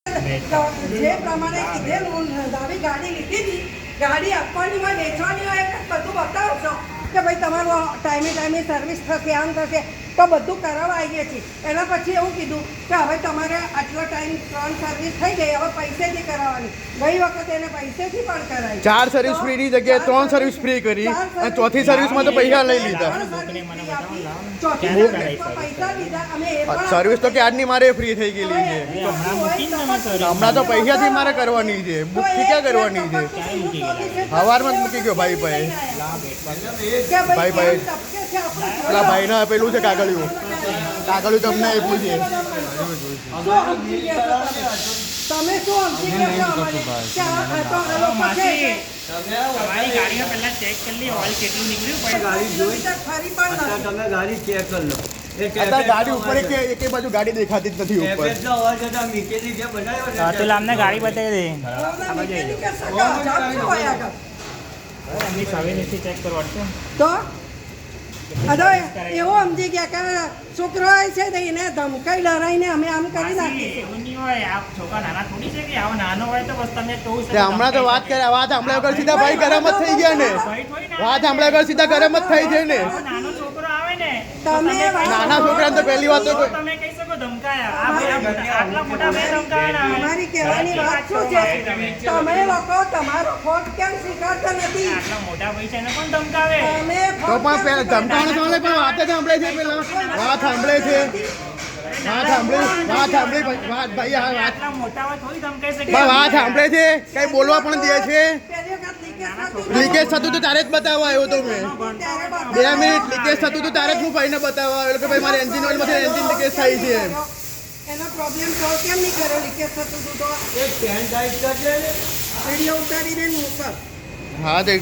જે પ્રમાણે કીધેલું નવી ગાડી લીધી હતી, ગાડી આપવાની હોય વેચવાની હોય બધું બતાવશો કે ભાઈ તમારો ટાઈમે સર્વિસ થશે, આમ થશે, તો બધું કરાવવા આવીએ છીએ. એના પછી એવું કીધું કે હવે તમારે આટલો ટાઈમ 3 સર્વિસ થઈ ગઈ, હવે પૈસેથી કરાવવાની. ગઈ વખત એને પૈસેથી પણ કરાવી. 4 સર્વિસ ફ્રીની જગ્યાએ 3 સર્વિસ ફ્રી કરી અને ચોથી સર્વિસમાં તો પૈસા લઈ લીધા. પૈસા લીધા અમે એ પણ સર્વિસ તો ક્યારની મારે ફ્રી થઈ ગયેલી છે. હમણાં તો પૈસાથી મારે કરવાની છે, બુકથી ક્યાં કરવાની છે. સવારમાં જ મૂકી ગયો ભાઈ ભાઈ પેલા ભાઈને આપેલું છે કાગળિયું તમને આપ્યું છે. તમે શું સમજી તમારી ગાડીમાં પહેલા ચેક કરી લી ઓઇલ કેટલું નીકળ્યું ગાડી જોઈ ફરી પણ તમે ગાડી ચેક કરી લો. અત્યારે ગાડી ઉપર એક બાજુ ગાડી દેખાતી જ નથી ઉપર. તો અમને ગાડી બતાવી દે એમની સર્વિસથી ચેક કરવાનું તો અરે એવું સમજી ગયા કે છોકરો છે ને એને ધમકાઈ ડરાઈને અમે આમ કરી નાખીએ. એવું નહીં હોય. આ છોકરા નાના થોડી છે કે આવો નાનો હોય તો બસ તમે કહું હમણાં તો વાત સાંભળ્યા વગર સીધા ભાઈ ગરમ જ થઈ ગયા ને. વાત સાંભળ્યા વગર સીધા ગરમ જ થઈ છે ને. નાનો છોકરો આવે ને તમે નાના છોકરાને તો પહેલી વાત તો તમે કહી શકો ધમકાયા. આટલા મોટા ભાઈ ધમકાયા ના અમારી કહેવાની વાત શું છે, તમે લોકો તમારો ખોટ કેમ સ્વીકારતા નથી? આટલા મોટા ભાઈ છે એને કોણ ધમકાવે? તમે તો પણ ધમકાવાનો સાંભળે પણ વાત જ સાંભળે છે. પેલા વાત સાંભળે છે. વાત સાંભળી ભાઈ આ વાત આટલા મોટા હોય થોડી ધમકાઈ શકે. વાત સાંભળે છે, કઈ બોલવા પણ દે છે. લીકેજ થતું તો તારે જ બતાવવા આવ્યો તો મેં 2 મિનિટ લીકેજ થતું તો તારે જ હું ભાઈને બતાવવા આવ્યો કે ભાઈ મારે એન્જિન ઓઇલમાંથી એન્જિન લીકેજ થાય છે. એનો પ્રોબ્લેમ સોલ્વ કેમ નહીં કર્યો? લીકેજ થતું હતું તો એક પેન ટાઈટ કરજે. વિડીયો ઉતારીને મોકલ. હા તે